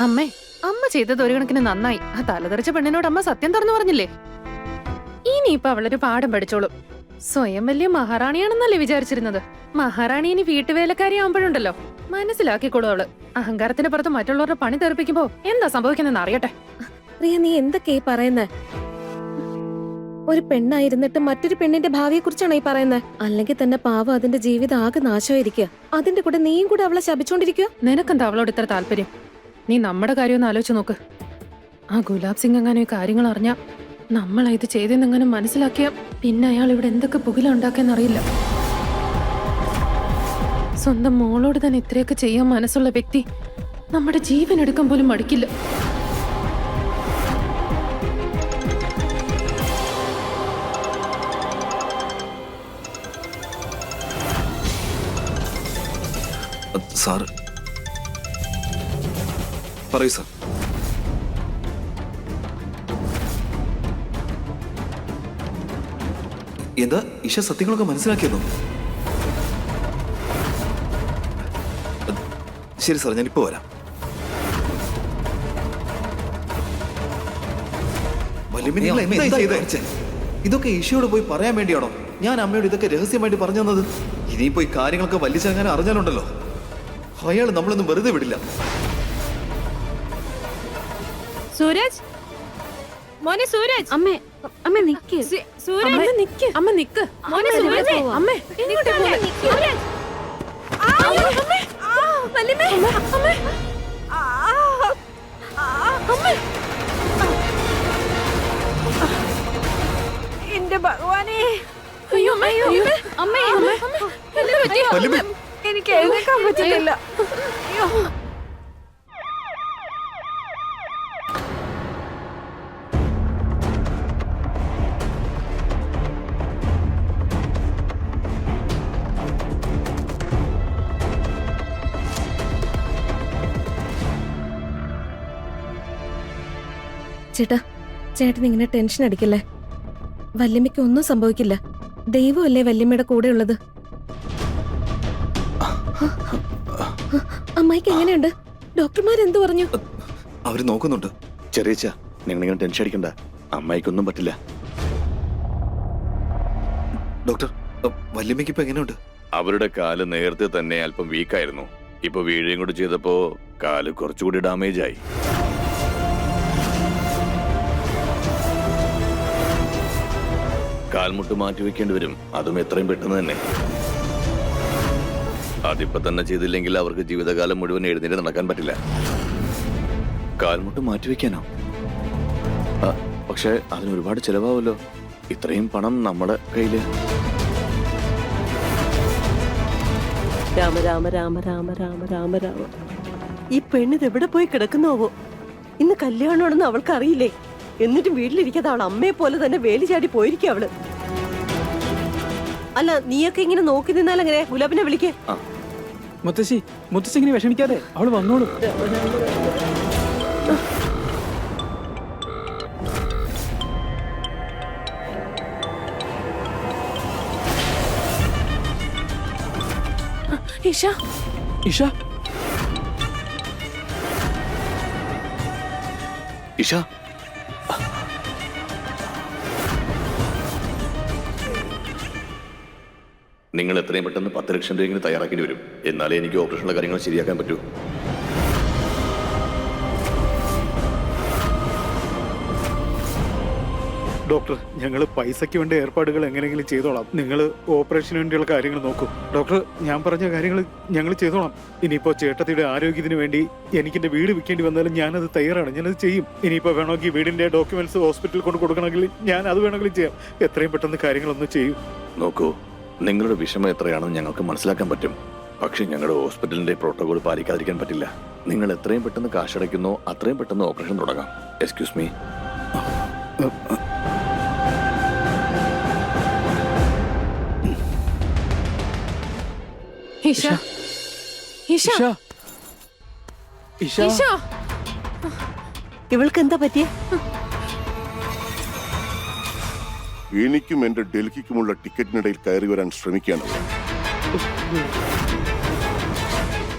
അമ്മേ, അമ്മ ചെയ്തത് ഒരു കണക്കിന് നന്നായി. ആ തലതെറിച്ച പെണ്ണിനോട് അമ്മ സത്യം തുറന്നു പറഞ്ഞില്ലേ? ഇനിയിപ്പൊ അവളൊരു പാഠം പഠിച്ചോളും. സ്വയം വലിയ മഹാറാണിയാണെന്നല്ലേ വിചാരിച്ചിരുന്നത്? മഹാറാണി ഇനി വീട്ടുവേലക്കാരി ആവുമ്പോഴുണ്ടല്ലോ മനസ്സിലാക്കിക്കോളൂ അവള്. അഹങ്കാരത്തിന് പുറത്ത് മറ്റുള്ളവരുടെ പണി തെറിപ്പിക്കുമ്പോ എന്താ സംഭവിക്കുന്നെന്ന് അറിയട്ടെ. റിയ, നീ എന്തൊക്കെയാ പറയുന്നേ? ഒരു പെണ്ണായിരുന്നിട്ട് മറ്റൊരു പെണ്ണിന്റെ ഭാവിയെ കുറിച്ചാണോ ഈ പറയുന്നത്? അല്ലെങ്കിൽ തന്നെ പാവം അതിന്റെ ജീവിതം ആകെ നാശമായിരിക്കുക. അതിന്റെ കൂടെ നീയും കൂടെ അവളെ ശപിച്ചോണ്ടിരിക്കുക. നിനക്കെന്താ അവളോട് ഇത്ര താല്പര്യം? നീ നമ്മുടെ കാര്യം ഒന്ന് ആലോചിച്ച് നോക്ക്. ആ ഗുലാബ് സിംഗ് എങ്ങാനും ഈ കാര്യങ്ങൾ അറിഞ്ഞ, നമ്മളെ ഇത് ചെയ്തെന്നെങ്ങാനും മനസ്സിലാക്കിയ, പിന്നെ അയാൾ ഇവിടെ എന്തൊക്കെ പുകില ഉണ്ടാക്കിയെന്നറിയില്ല. സ്വന്തം മോളോട് തന്നെ ഇത്രയൊക്കെ ചെയ്യാൻ മനസ്സുള്ള വ്യക്തി നമ്മുടെ ജീവൻ എടുക്കാൻ പോലും മടിക്കില്ല. സാർ പറയൂ സാർ. എന്താ ഇഷ സത്യങ്ങളൊക്കെ മനസ്സിലാക്കിയെന്നോ? ശരി സാർ, ഞാനിപ്പോ വരാം. ഇതൊക്കെ ഇഷയോട് പോയി പറയാൻ വേണ്ടിയാണോ ഞാൻ അമ്മയോട് ഇതൊക്കെ രഹസ്യമായിട്ട് പറഞ്ഞു തന്നത്? ഇനിയിപ്പോ ഈ കാര്യങ്ങളൊക്കെ വലിച്ചങ്ങനെ അറിഞ്ഞാലുണ്ടല്ലോ, അയാൾ നമ്മളൊന്നും വെറുതെ വിടില്ല. സൂരജ്, മോനെ സൂരജ്. അമ്മേ, അമ്മ നിക്ക്. സൂരജ്, അമ്മ നിക്ക്, അമ്മ നിക്ക്. മോനെ സൂരജ്. അമ്മേ, ഇങ്ങോട്ട് പോ. സൂരജ്. അമ്മേ, വല്യമ്മേ, അമ്മേ, അമ്മേ. എന്റെ ഭഗവാനെ, അയ്യോ, അയ്യോ, അമ്മേ, എന്താ പറ്റി? എനിക്ക് എഴുന്നേക്കാൻ പറ്റുന്നില്ല. അയ്യോ. ചേട്ടൻ ഇങ്ങനെ ടെൻഷൻ അടിക്കല്ലേ. വല്യമ്മയ്ക്ക് ഒന്നും സംഭവിക്കില്ല. ദൈവമല്ലേ വല്യമ്മയുടെ കൂടെ ഉള്ളത്. അമ്മായിക്ക് എങ്ങനെയുണ്ട്? ഡോക്ടർമാരെന്തു പറഞ്ഞു? അവര് നോക്കുന്നുണ്ട്. ചെറിയച്ച, നിങ്ങളിങ്ങനെ ടെൻഷൻ അടിക്കണ്ട. അമ്മായിക്കൊന്നും പറ്റില്ല. ഡോക്ടർ, വല്യമ്മയ്ക്ക് ഇപ്പൊ എങ്ങനെയുണ്ട്? അവരുടെ കാല് നേരത്തെ തന്നെ അല്പം വീക്കായിരുന്നു. ഇപ്പൊ വീഴുകയും കൂടി ചെയ്തപ്പോ കാല് കുറച്ചുകൂടി ഡാമേജ് ആയി. കാൽമുട്ട് മാറ്റി വെക്കേണ്ടി വരും, അതും എത്രയും പെട്ടെന്ന് തന്നെ. അതിപ്പോ തന്നെ ചെയ്തില്ലെങ്കിൽ അവർക്ക് ജീവിതകാലം മുഴുവൻ എഴുന്നേറ്റ് നടക്കാൻ പറ്റില്ല. കാൽമുട്ട് മാറ്റിവെക്കാനോ? പക്ഷെ അതിന് ഒരുപാട് ചെലവാവുമല്ലോ. ഇത്രയും പണം നമ്മുടെ കയ്യില്. രാമ രാമ രാമ രാമ രാമ രാമ രാമ. ഈ പെണ്ണിത് എവിടെ പോയി കിടക്കുന്നുവോ? ഇന്ന് കല്യാണമാണെന്ന് അവൾക്ക് അറിയില്ലേ? എന്നിട്ടും വീട്ടിലിരിക്കാതെ അവൾ അമ്മയെ പോലെ തന്നെ വേലി ചാടി പോയിരിക്കും അവള്. അല്ല, നീയൊക്കെ ഇങ്ങനെ നോക്കി നിന്നാൽ എങ്ങനെ? ഗുലാബിനെ വിളിക്കേ. മുത്തശ്ശി, മുത്തശ്ശി ഇങ്ങനെ വിഷമിക്കാതെ, അവള് വന്നോളൂ. ഇഷ, ഇഷ, ഇഷ, നിങ്ങൾ എത്രയും പെട്ടെന്ന് 10 ലക്ഷം രൂപയെങ്കിലും തയ്യാറാക്കേണ്ടി വരും. എന്നാലേ എനിക്ക് ഓപ്പറേഷനുള്ള കാര്യങ്ങൾ ശരിയാക്കാൻ പറ്റൂ. ഡോക്ടർ, ഞങ്ങൾ പൈസയ്ക്ക് വേണ്ട ഏർപ്പാടുകൾ എങ്ങനെയെങ്കിലും ചെയ്തോളാം. നിങ്ങൾ ഓപ്പറേഷന് വേണ്ടിയുള്ള കാര്യങ്ങൾ നോക്കൂ. ഡോക്ടർ, ഞാൻ പറഞ്ഞ കാര്യങ്ങൾ ഞങ്ങൾ ചെയ്തോളാം. ഇനിയിപ്പോ ചേട്ടത്തിയുടെ ആരോഗ്യത്തിന് വേണ്ടി എനിക്ക് എന്റെ വീട് വിൽക്കേണ്ടി വന്നാലും ഞാനത് തയ്യാറാണ്. ഞാനത് ചെയ്യും. ഇനിയിപ്പോ വേണമെങ്കിൽ വീടിന്റെ ഡോക്യുമെന്റ്സ് ഹോസ്പിറ്റലിൽ കൊണ്ട് കൊടുക്കണമെങ്കിൽ ഞാൻ അത് വേണമെങ്കിലും ചെയ്യാം. എത്രയും പെട്ടെന്ന് കാര്യങ്ങളൊന്നും ചെയ്യും. നോക്കൂ, നിങ്ങളുടെ വിഷമം എത്രയാണെന്ന് ഞങ്ങൾക്ക് മനസ്സിലാക്കാൻ പറ്റും. പക്ഷെ ഞങ്ങളുടെ ഹോസ്പിറ്റലിന്റെ പ്രോട്ടോകോൾ പാലിക്കാതിരിക്കാൻ പറ്റില്ല. നിങ്ങൾ എത്രയും പെട്ടെന്ന് കാശടയ്ക്കുന്നോ അത്രയും പെട്ടെന്ന് ഓപ്പറേഷൻ തുടങ്ങാം. Excuse me. ഇഷ, ഇഷ, ഇഷ, ഇഷ. ഇവൾക്ക് എന്താ പറ്റിയേ? എനിക്കും എന്റെ ഡൽഹിക്കുമുള്ള ടിക്കറ്റിനിടയിൽ കയറി വരാൻ ശ്രമിക്കുകയാണ്.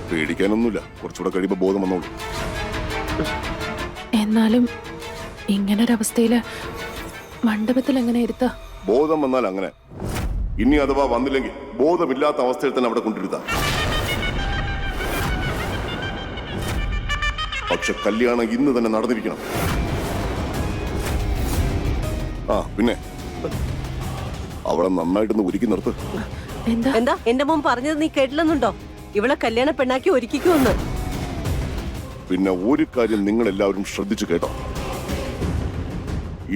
പേടിക്കാനൊന്നുമില്ല, കുറച്ചുകൂടെ കഴിയുമ്പോൾ ബോധം വന്നോളൂ. എന്നാലും ഇങ്ങനൊരവസ്ഥയില് മണ്ഡപത്തിൽ എങ്ങനെ ഇരുത്താ? ബോധം വന്നാൽ അങ്ങനെ. ഇനി അഥവാ വന്നില്ലെങ്കിൽ ബോധമില്ലാത്ത അവസ്ഥയിൽ തന്നെ അവിടെ കൊണ്ടിരുത്താം. പക്ഷെ കല്യാണം ഇന്ന് തന്നെ നടന്നിരിക്കണം. ആ പിന്നെ അവളെ നന്നായിട്ടൊന്ന് ഒരുക്കി നിർത്ത്. എന്താ? എന്താ എന്റെ മോൻ പറഞ്ഞത് നീ കേട്ടില്ലെന്നുണ്ടോ? ഇവളെ കല്യാണ പെണ്ണാക്കി ഒരുക്കിക്കുമെന്ന്. പിന്നെ ഒരു കാര്യം നിങ്ങൾ എല്ലാവരും ശ്രദ്ധിച്ചു കേട്ടോ.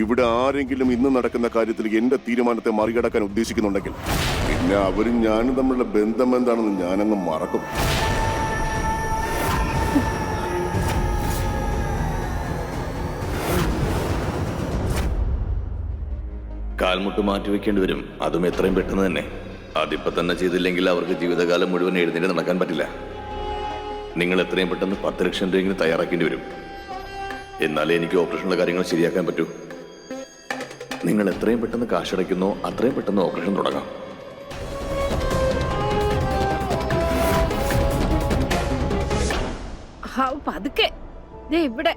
ഇവിടെ ആരെങ്കിലും ഇന്ന് നടക്കുന്ന കാര്യത്തിൽ എന്റെ തീരുമാനത്തെ മറികടക്കാൻ ഉദ്ദേശിക്കുന്നുണ്ടെങ്കിൽ പിന്നെ അവരും ഞാനും തമ്മിലുള്ള ബന്ധം എന്താണെന്ന് ഞാനങ്ങ് മറക്കും. കാൽമുട്ട് മാറ്റിവെക്കേണ്ടി വരും, അതും എത്രയും പെട്ടെന്ന് തന്നെ. അതിപ്പോ തന്നെ ചെയ്തില്ലെങ്കിൽ അവർക്ക് ജീവിതകാലം മുഴുവൻ എഴുന്നേറ്റ് നടക്കാൻ പറ്റില്ല. നിങ്ങൾ എത്രയും പെട്ടെന്ന് 10 ലക്ഷം രൂപയെങ്കിലും തയ്യാറാക്കേണ്ടി വരും. എന്നാലേ എനിക്ക് ഓപ്പറേഷനുള്ള കാര്യങ്ങൾ ശരിയാക്കാൻ പറ്റൂ. നിങ്ങൾ എത്രയും പെട്ടെന്ന് കാശടയ്ക്കുന്നോ അത്രയും പെട്ടെന്ന് ഓപ്പറേഷൻ തുടങ്ങാം. പതുക്കെ ദേ ഇവിടെ.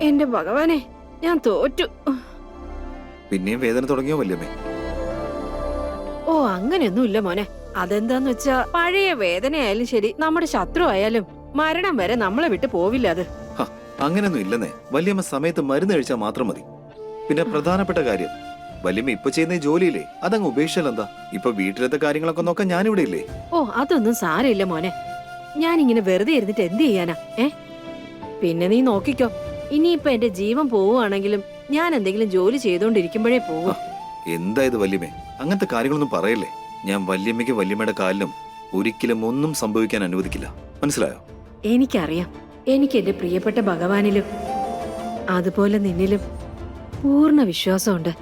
എന്റെ ഭഗവാനെ, ഞാൻ തോറ്റു. പിന്നെയും വേദന തുടങ്ങിയോ വല്യമ്മേ? ഓ അങ്ങനെയൊന്നുമില്ല മോനെ. അതെന്താന്ന് വെച്ചാ പഴയ വേദനയായാലും ശരി, നമ്മുടെ ശത്രു ആയാലും മരണം വരെ നമ്മളെ വിട്ട് പോവില്ല അത്. അങ്ങനെയൊന്നും ഇല്ലെന്നേ. വല്യമ്മ സമയത്ത് മരുന്ന് കഴിച്ചാൽ മാത്രം മതി. പിന്നെ പ്രധാനപ്പെട്ട കാര്യം, വല്യമ്മ ഇപ്പൊ ചെയ്യുന്ന ഈ ജോലിയില്ലേ അതങ്ങ് ഉപേക്ഷിച്ചാൽ എന്താ? ഇപ്പൊ വീട്ടിലത്തെ കാര്യങ്ങളൊക്കെ നോക്കാൻ ഞാനിവിടെ ഇല്ലേ? ഓ അതൊന്നും സാരമില്ല മോനെ. ഞാനിങ്ങനെ വെറുതെ ഇരുന്നിട്ട് എന്ത് ചെയ്യാനാ? പിന്നെ നീ നോക്കിക്കോ, ഇനിയിപ്പൊ എന്റെ ജീവൻ പോവുകയാണെങ്കിലും ഞാൻ എന്തെങ്കിലും ജോലി ചെയ്തോണ്ടിരിക്കുമ്പോഴേ പോവൂ. എന്താ ഇത് വല്യമ്മേ? അങ്ങനത്തെ കാര്യങ്ങളൊന്നും പറയല്ലേ. ഞാൻ വല്യമ്മയ്ക്ക് വല്യമ്മയുടെ കാലിനും ഒരിക്കലും ഒന്നും സംഭവിക്കാൻ അനുവദിക്കില്ല. മനസ്സിലായോ? എനിക്കറിയാം. എനിക്ക് എന്റെ പ്രിയപ്പെട്ട ഭഗവാനിലും അതുപോലെ നിന്നിലും പൂർണ്ണ വിശ്വാസമുണ്ട്.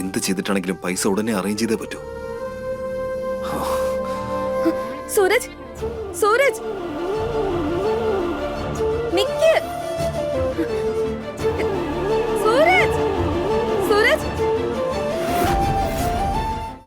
എന്ത് ചെയ്തിട്ടാണെങ്കിലും പൈസ ഉടനെ അറേഞ്ച് ചെയ്തേ പറ്റൂ. സൂരജ്, സൂരജ്,